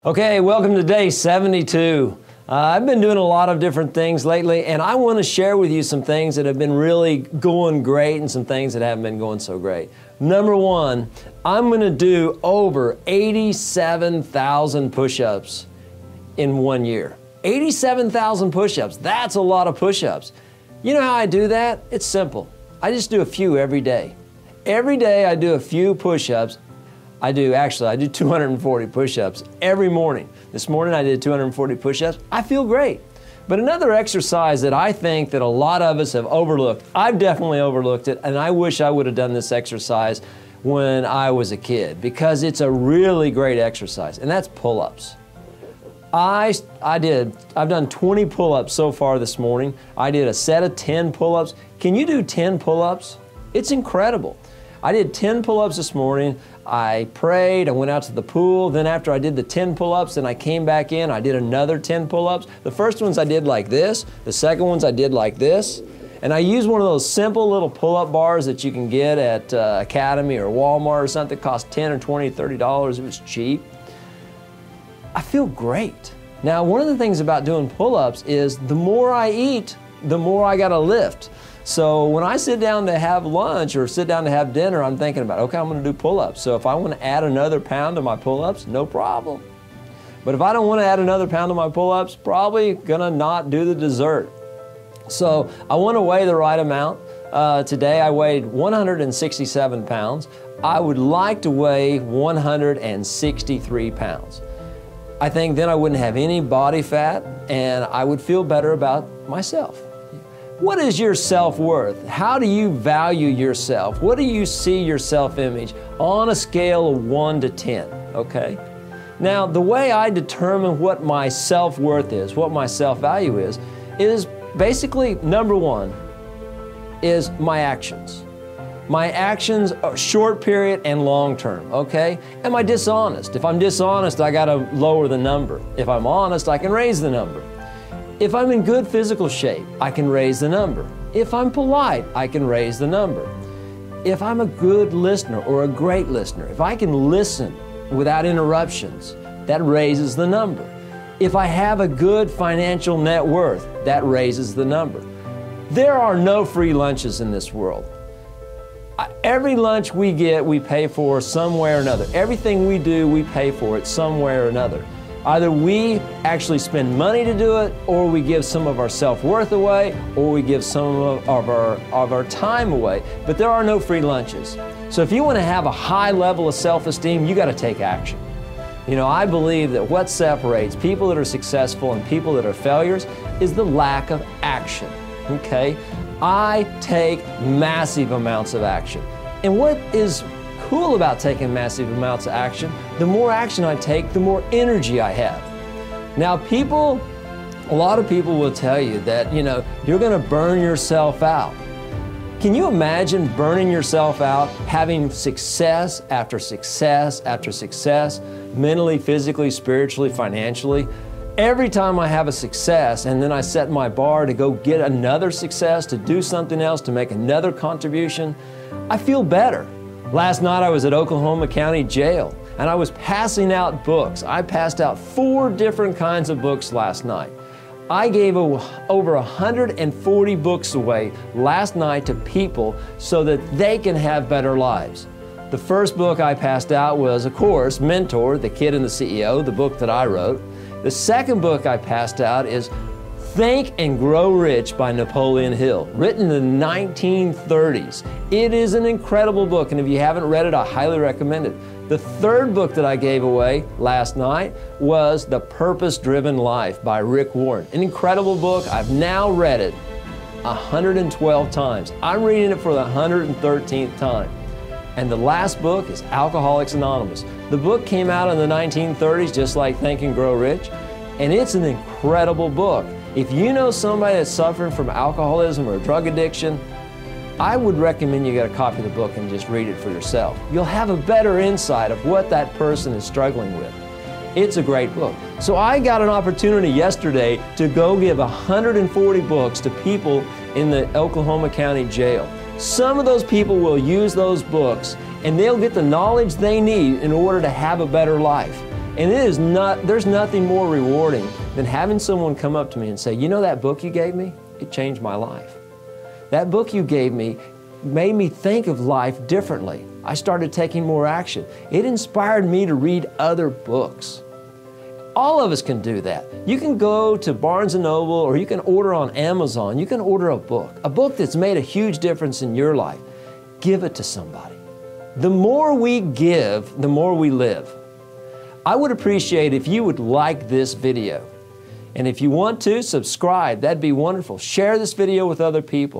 Okay, welcome to day 72. I've been doing a lot of different things lately, and I want to share with you some things that have been really going great and some things that haven't been going so great. Number one, I'm going to do over 87,000 push-ups in 1 year. 87,000 push-ups, that's a lot of push-ups. You know how I do that? It's simple. I just do a few every day. Every day I do a few push-ups. I do 240 push-ups every morning. This morning I did 240 push-ups. I feel great. But another exercise that I think that a lot of us have overlooked, I've definitely overlooked it, and I wish I would have done this exercise when I was a kid because it's a really great exercise, and that's pull-ups. I've done 20 pull-ups so far this morning. I did a set of 10 pull-ups. Can you do 10 pull-ups? It's incredible. I did 10 pull-ups this morning. I prayed, I went out to the pool, then after I did the 10 pull-ups, then I came back in, I did another 10 pull-ups. The first ones I did like this, the second ones I did like this, and I used one of those simple little pull-up bars that you can get at Academy or Walmart or something. It cost $10 or $20, $30, it was cheap. I feel great. Now, one of the things about doing pull-ups is the more I eat, the more I gotta lift. So when I sit down to have lunch or sit down to have dinner, I'm thinking about, okay, I'm going to do pull-ups. So if I want to add another pound to my pull-ups, no problem. But if I don't want to add another pound to my pull-ups, probably going to not do the dessert. So I want to weigh the right amount. Today I weighed 167 pounds. I would like to weigh 163 pounds. I think then I wouldn't have any body fat and I would feel better about myself. What is your self-worth? How do you value yourself? What do you see your self-image on a scale of 1 to 10, okay? Now, the way I determine what my self-worth is, what my self-value is basically, number one, is my actions. My actions are short period and long term, okay? Am I dishonest? If I'm dishonest, I gotta lower the number. If I'm honest, I can raise the number. If I'm in good physical shape, I can raise the number. If I'm polite, I can raise the number. If I'm a good listener or a great listener, if I can listen without interruptions, that raises the number. If I have a good financial net worth, that raises the number. There are no free lunches in this world. Every lunch we get, we pay for some way or another. Everything we do, we pay for it some way or another. Either we actually spend money to do it, or we give some of our self-worth away, or we give some of our time away. But there are no free lunches. So if you want to have a high level of self-esteem, you got to take action. You know, I believe that what separates people that are successful and people that are failures is the lack of action, okay? I take massive amounts of action. And what is cool about taking massive amounts of action, the more action I take, the more energy I have. Now a lot of people will tell you that, you know, you're going to burn yourself out. Can you imagine burning yourself out, having success after success after success, mentally, physically, spiritually, financially? Every time I have a success and then I set my bar to go get another success, to do something else, to make another contribution, I feel better. Last night I was at Oklahoma County Jail and I was passing out books. I passed out 4 different kinds of books last night. I gave over 140 books away last night to people so that they can have better lives. The first book I passed out was, of course, Mentor, The Kid and the CEO, the book that I wrote. The second book I passed out is Think and Grow Rich by Napoleon Hill, written in the 1930s. It is an incredible book, and if you haven't read it, I highly recommend it. The third book that I gave away last night was The Purpose-Driven Life by Rick Warren. An incredible book. I've now read it 112 times. I'm reading it for the 113th time. And the last book is Alcoholics Anonymous. The book came out in the 1930s, just like Think and Grow Rich, and it's an incredible book. If you know somebody that's suffering from alcoholism or drug addiction, I would recommend you get a copy of the book and just read it for yourself. You'll have a better insight of what that person is struggling with. It's a great book. So I got an opportunity yesterday to go give 140 books to people in the Oklahoma County Jail. Some of those people will use those books and they'll get the knowledge they need in order to have a better life. And there's nothing more rewarding than having someone come up to me and say, you know that book you gave me? It changed my life. That book you gave me made me think of life differently. I started taking more action. It inspired me to read other books. All of us can do that. You can go to Barnes & Noble, or you can order on Amazon. You can order a book that's made a huge difference in your life. Give it to somebody. The more we give, the more we live. I would appreciate if you would like this video. And if you want to, subscribe. That'd be wonderful. Share this video with other people.